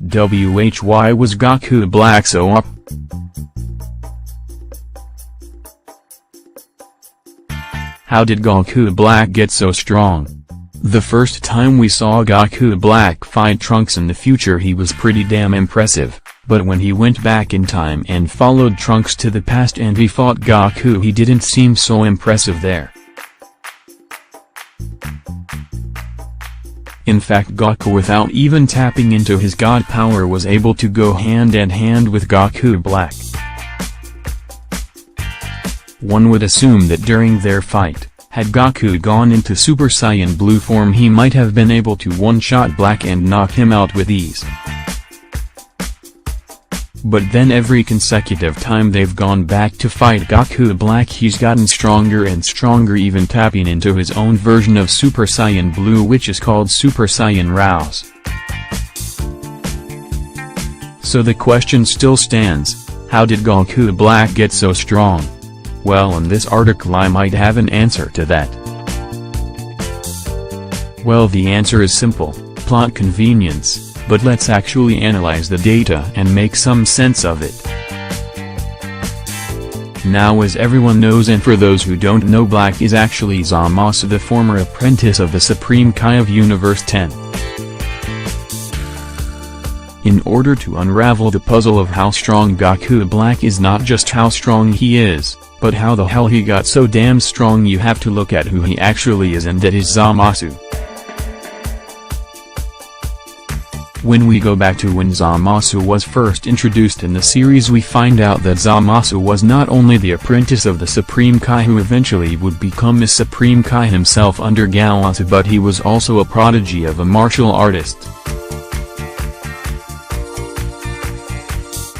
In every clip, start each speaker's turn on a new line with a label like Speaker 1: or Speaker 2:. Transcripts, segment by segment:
Speaker 1: Why was Goku Black so up? How did Goku Black get so strong? The first time we saw Goku Black fight Trunks in the future he was pretty damn impressive, but when he went back in time and followed Trunks to the past and he fought Goku he didn't seem so impressive there. In fact Goku without even tapping into his god power was able to go hand in hand with Goku Black. One would assume that during their fight, had Goku gone into Super Saiyan Blue form he might have been able to one-shot Black and knock him out with ease. But then every consecutive time they've gone back to fight Goku Black he's gotten stronger and stronger, even tapping into his own version of Super Saiyan Blue, which is called Super Saiyan Rouse. So the question still stands, how did Goku Black get so strong? Well, in this article I might have an answer to that. Well, the answer is simple, plot convenience. But let's actually analyze the data and make some sense of it. Now, as everyone knows, and for those who don't know, Black is actually Zamasu, the former apprentice of the Supreme Kai of Universe 10. In order to unravel the puzzle of how strong Goku Black is, not just how strong he is, but how the hell he got so damn strong, you have to look at who he actually is, and that is Zamasu. When we go back to when Zamasu was first introduced in the series, we find out that Zamasu was not only the apprentice of the Supreme Kai who eventually would become the Supreme Kai himself under Galacta, but he was also a prodigy of a martial artist.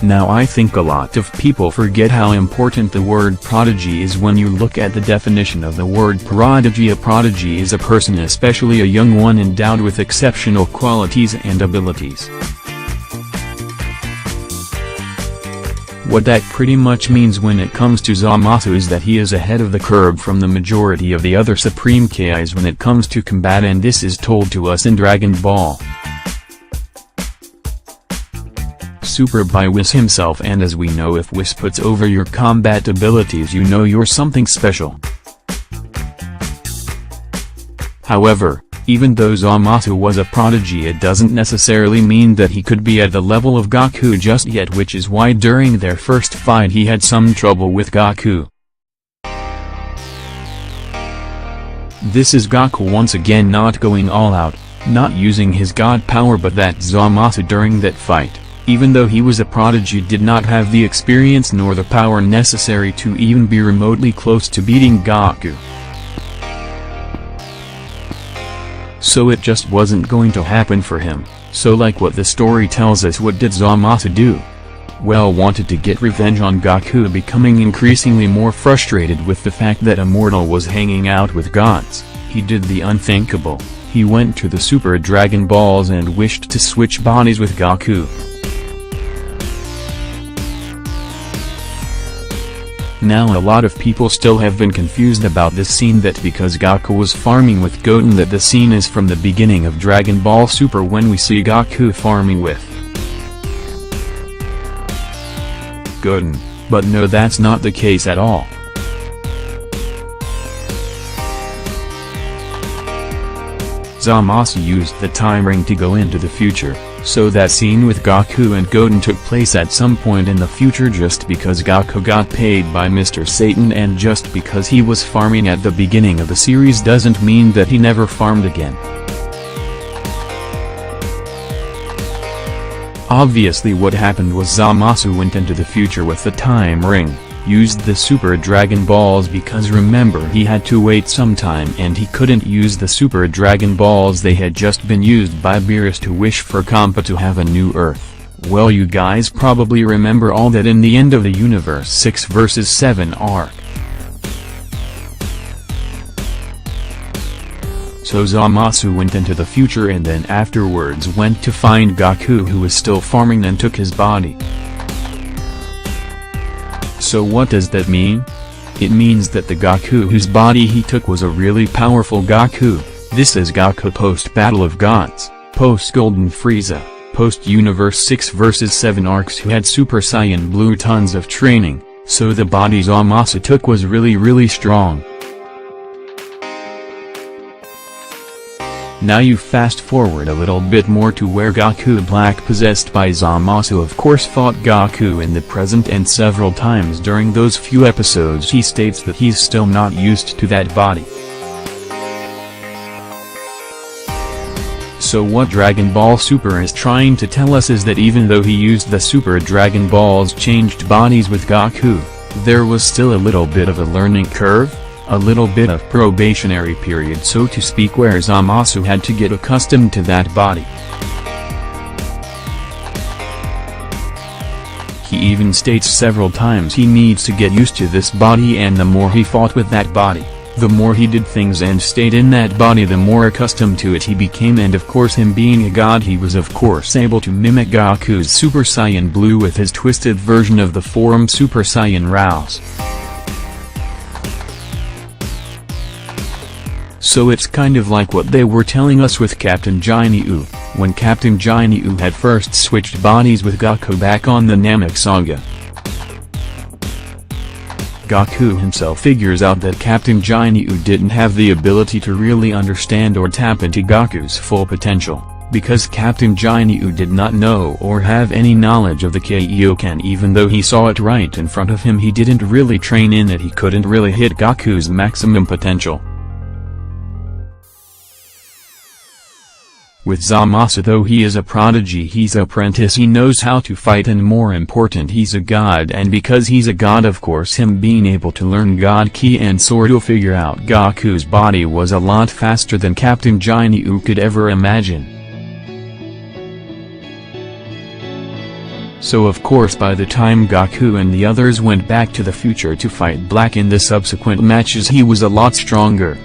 Speaker 1: Now I think a lot of people forget how important the word prodigy is when you look at the definition of the word prodigy. A prodigy is a person, especially a young one, endowed with exceptional qualities and abilities. What that pretty much means when it comes to Zamasu is that he is ahead of the curve from the majority of the other Supreme Kais when it comes to combat, and this is told to us in Dragon Ball Super by Whis himself, and as we know, if Whis puts over your combat abilities you know you're something special. However, even though Zamasu was a prodigy, it doesn't necessarily mean that he could be at the level of Goku just yet, which is why during their first fight he had some trouble with Goku. This is Goku once again not going all out, not using his god power, but that Zamasu during that fight, even though he was a prodigy, did not have the experience nor the power necessary to even be remotely close to beating Goku. So it just wasn't going to happen for him. So like what the story tells us, what did Zamasu do? Well, wanted to get revenge on Goku, becoming increasingly more frustrated with the fact that a mortal was hanging out with gods. He did the unthinkable. He went to the Super Dragon Balls and wished to switch bodies with Goku. Now a lot of people still have been confused about this scene, that because Goku was farming with Goten that the scene is from the beginning of Dragon Ball Super when we see Goku farming with Goten, but no, that's not the case at all. Zamasu used the time ring to go into the future, so that scene with Goku and Goten took place at some point in the future. Just because Goku got paid by Mr. Satan and just because he was farming at the beginning of the series doesn't mean that he never farmed again. Obviously what happened was Zamasu went into the future with the time ring, used the Super Dragon Balls, because remember he had to wait some time and he couldn't use the Super Dragon Balls, they had just been used by Beerus to wish for Kampa to have a new Earth. Well, you guys probably remember all that in the end of the Universe 6 vs 7 arc. So Zamasu went into the future and then afterwards went to find Goku, who was still farming, and took his body. So what does that mean? It means that the Goku whose body he took was a really powerful Goku. This is Goku post Battle of Gods, post Golden Frieza, post-Universe 6 vs 7 arcs who had Super Saiyan Blue tons of training, so the body Zamasu took was really strong. Now you fast forward a little bit more to where Goku Black, possessed by Zamasu, of course fought Goku in the present, and several times during those few episodes he states that he's still not used to that body. So what Dragon Ball Super is trying to tell us is that even though he used the Super Dragon Balls changed bodies with Goku, there was still a little bit of a learning curve? A little bit of probationary period, so to speak, where Zamasu had to get accustomed to that body. He even states several times he needs to get used to this body, and the more he fought with that body, the more he did things and stayed in that body, the more accustomed to it he became, and of course, him being a god, he was of course able to mimic Goku's Super Saiyan Blue with his twisted version of the form Super Saiyan Rouse. So it's kind of like what they were telling us with Captain Ginyu, when Captain Ginyu had first switched bodies with Goku back on the Namek Saga. Goku himself figures out that Captain Ginyu didn't have the ability to really understand or tap into Goku's full potential, because Captain Ginyu did not know or have any knowledge of the Kaioken. Even though he saw it right in front of him, he didn't really train in it, he couldn't really hit Goku's maximum potential. With Zamasu, though he is a prodigy, he's an apprentice, he knows how to fight, and more important, he's a god, and because he's a god, of course, him being able to learn God Ki and sort of figure out Goku's body was a lot faster than Captain Ginyu could ever imagine. So of course by the time Goku and the others went back to the future to fight Black in the subsequent matches, he was a lot stronger.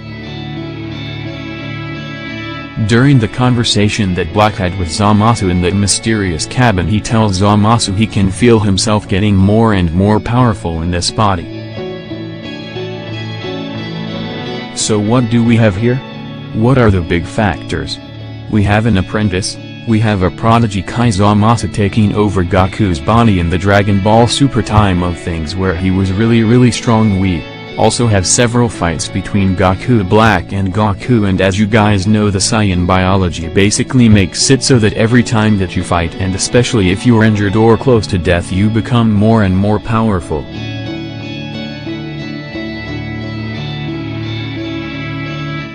Speaker 1: During the conversation that Black had with Zamasu in that mysterious cabin, he tells Zamasu he can feel himself getting more and more powerful in this body. So what do we have here? What are the big factors? We have an apprentice, we have a prodigy Kai Zamasu taking over Goku's body in the Dragon Ball Super time of things where he was really strong. We also have several fights between Goku Black and Goku, and as you guys know, the Saiyan biology basically makes it so that every time that you fight, and especially if you are injured or close to death, you become more and more powerful.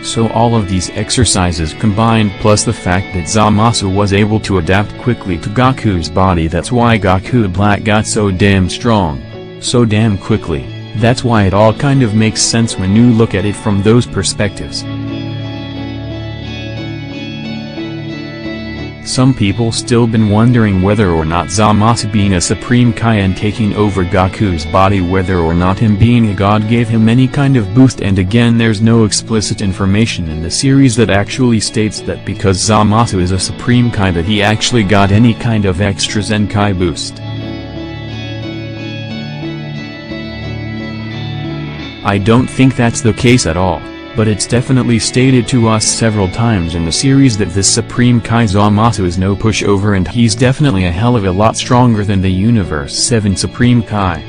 Speaker 1: So all of these exercises combined, plus the fact that Zamasu was able to adapt quickly to Goku's body, that's why Goku Black got so damn strong, so damn quickly. That's why it all kind of makes sense when you look at it from those perspectives. Some people still been wondering whether or not Zamasu being a Supreme Kai and taking over Goku's body, whether or not him being a god gave him any kind of boost, and again there's no explicit information in the series that actually states that because Zamasu is a Supreme Kai that he actually got any kind of extra Zenkai boost. I don't think that's the case at all, but it's definitely stated to us several times in the series that this Supreme Kai Zamasu is no pushover, and he's definitely a hell of a lot stronger than the Universe 7 Supreme Kai.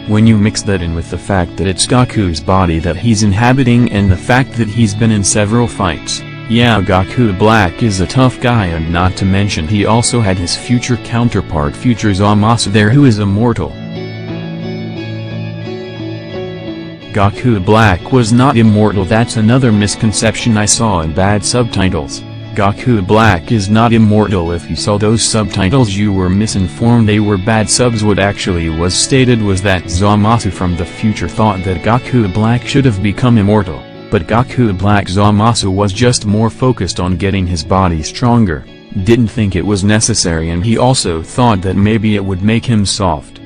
Speaker 1: When you mix that in with the fact that it's Goku's body that he's inhabiting, and the fact that he's been in several fights, yeah, Goku Black is a tough guy, and not to mention he also had his future counterpart Future Zamasu there, who is immortal. Goku Black was not immortal. That's another misconception I saw in bad subtitles. Goku Black is not immortal. If you saw those subtitles, you were misinformed. They were bad subs. What actually was stated was that Zamasu from the future thought that Goku Black should have become immortal, but Goku Black Zamasu was just more focused on getting his body stronger, didn't think it was necessary, and he also thought that maybe it would make him soft.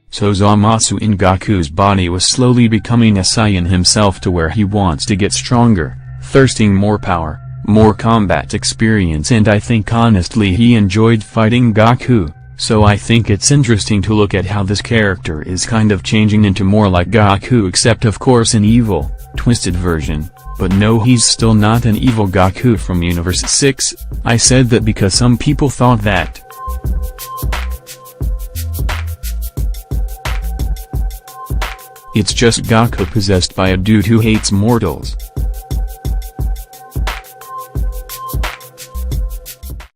Speaker 1: So Zamasu in Goku's body was slowly becoming a Saiyan himself, to where he wants to get stronger, thirsting more power, more combat experience, and I think honestly he enjoyed fighting Goku, So I think it's interesting to look at how this character is kind of changing into more like Goku, except of course an evil, twisted version. But no, he's still not an evil Goku from Universe 6, I said that because some people thought that. It's just Goku possessed by a dude who hates mortals.